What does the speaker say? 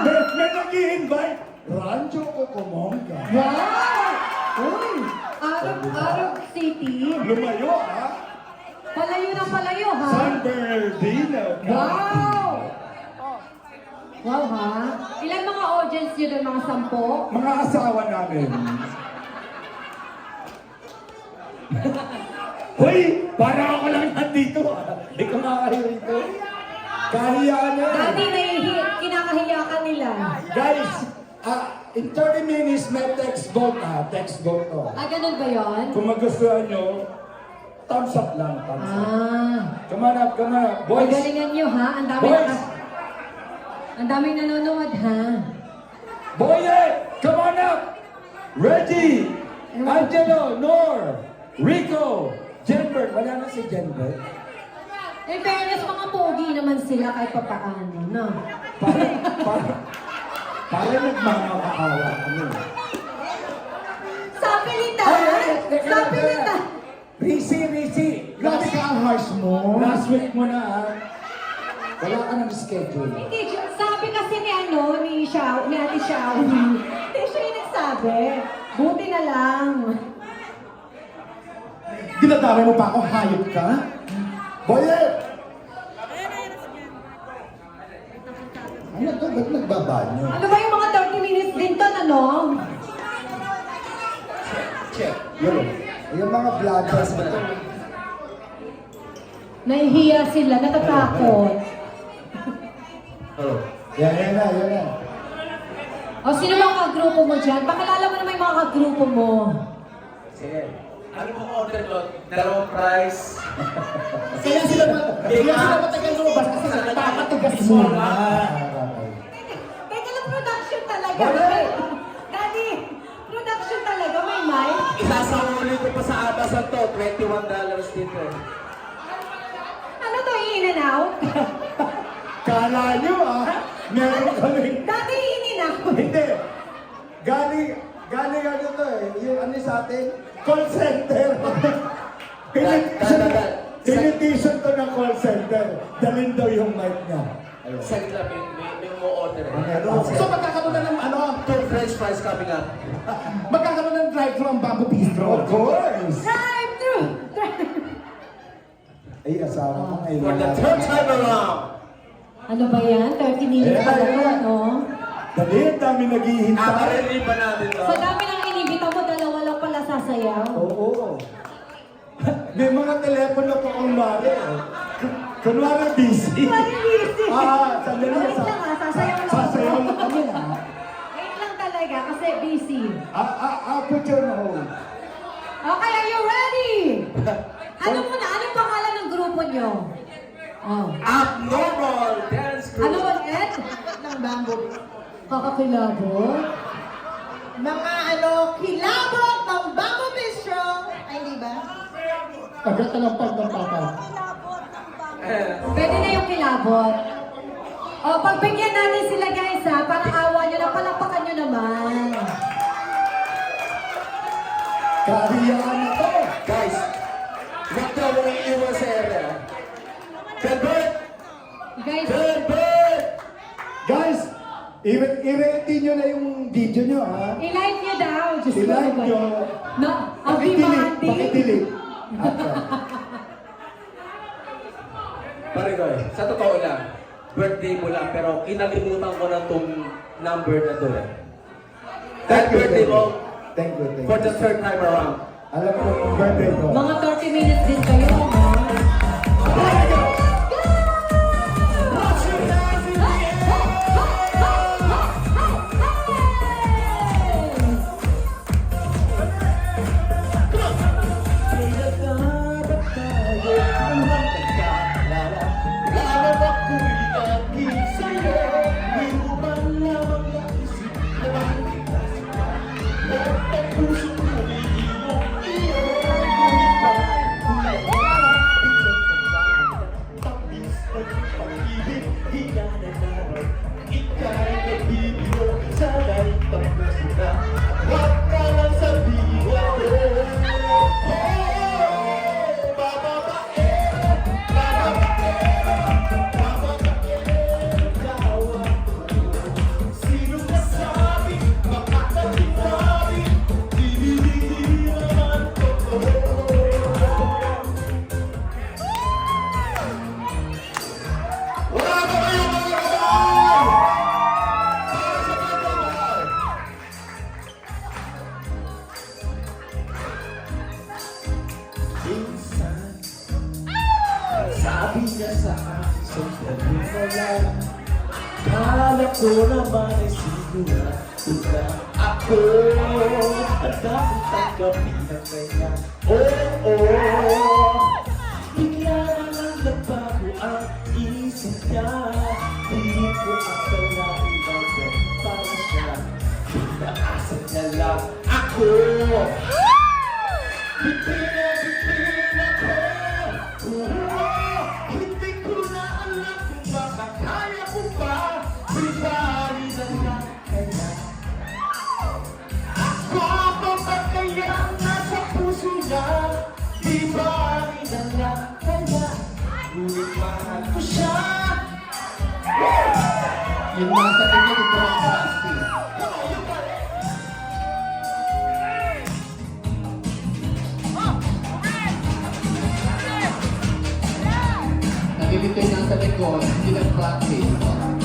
May nag-i-invite. Rancho Cucamonga. Wow! Uy! Arab City. Lumayo, ha? Palayo ng palayo, ha? San Bernardino. Wow! Wow, ha? Ilan mga audience nyo doon? Mga 10? Mga asawa namin. Hoy! Parang ako lang nandito, ha? Hindi ko makakahiya rito. Kahiyaan na. Dati kinakahiya ka nila. Guys, in 30 minutes may text vote, ha? Text vote to. Ganun ba yun? Kung magustuhan nyo, thumbs up lang, thumbs up. Come on up, boys. Magalingan nyo, ha? Boys! Ang daming nanonood, ha? Boye, come on up! Reggie, Angelo, Nor, Rico, Jenbert. Wala na si Jenbert. In fairness, mga pogi naman sila kahit papaano, no? Para nagmamakaawa kami. Sabi nita! Teka Sabi lang, nita! Risi. Grabe ka ang harsh mo. Last week mo na, ha? Wala ka ng schedule. Hindi, sabi kasi ni Ate Xiao, hindi siya yung nagsabi. Buti na lang. Dinadamay mo pa ako, hayop ka? Boye! Ano to? Ba't nagbabanyo? Ano ba yung mga 30 minutes din to, ano? Check. Yun. Yung mga vloggers ba ito? Nahihiya sila, natatakot. Oh. Yan na. O, sino mga kagrupo mo dyan? Pakalala mo naman yung mga kagrupo mo. Sige. Ano pong order doon? Dalawang price. Kaya sila matagal lumabas kasi napapatigas mo na. Teka lang, production talaga. Bakit? Daddy, production talaga, may mic. Isasawuli ko pa sa atasan to. $21 dito. Ano to, in and out? Kala nyo, meron kami. Dati in and out. Hindi. Galing ano to eh. Yung ano sa atin? Call center. Tinitition to ng call center. Dalhin daw yung mic niya. Ayun. Saglit lang, may mo-order. So magkakaroon na ng Two french fries coming up. magkakaroon ng drive-thru ang Bamboo Bistro. Of course. Drive-thru! Ay, asawa ko ngayon. For the third time around. Ano ba yan? 30 minutes pa Ayan. lang, no? Dali, ang dami naghihintay. Nakarelate ba natin to? Sa dami ng inibita mo, dalawa lang pala sasayaw. Oo. May mga telepono pa kung mari. Kunwari busy. Kunwari busy. Sandali. Wait lang, sasayaw lang. Sasayaw lang kami, ha? Wait lang talaga, kasi busy. Put your hold. Okay, are you ready? Anong pangalan ng grupo nyo? Oh. Abnormal dance group. Ano ulit? ng bamboo. Kakakilabot? Mga kilabot ng Bamboo Bistro. Ay, di ba? Agad ka lang pag ng papa. Pwede na yung kilabot. O, pagbigyan natin sila guys ha, parang awa nyo lang, palapakan nyo naman. Kahiyaan na to. Guys, wag na walang iwan sa area. Gilbert! Guys, Gilbert! Guys, i-ready nyo na yung video nyo, ha? i-like nyo daw. Diyos ko, I-like ano ba? nyo. No, ang demanding. Pakidilig. Pare ko sa totoo lang, birthday mo lang, pero kinalimutan ko na tong number na to eh. That birthday mo, Thank you. for the third time around. Alam ko yung birthday ko. Mga 30 minutes din kayo, ha? ako naman ay sigurado na ako at dapat tanggapin ang kanya. Bigla na lang nagbago ang isip niya. Hindi ko akalain na ganun para siya. Pinaasan niya lang ako. Bitin ako. Hindi ko na alam kung baka kaya ko pa. Bibali na lang kaya. Ako pa ba kaya nasa puso niya? Bibali na lang kaya. Ngunit mahal ko siya. Yung nasa tingin, ito ang practice. Nagilito yung nasa likod, hindi nag-practice.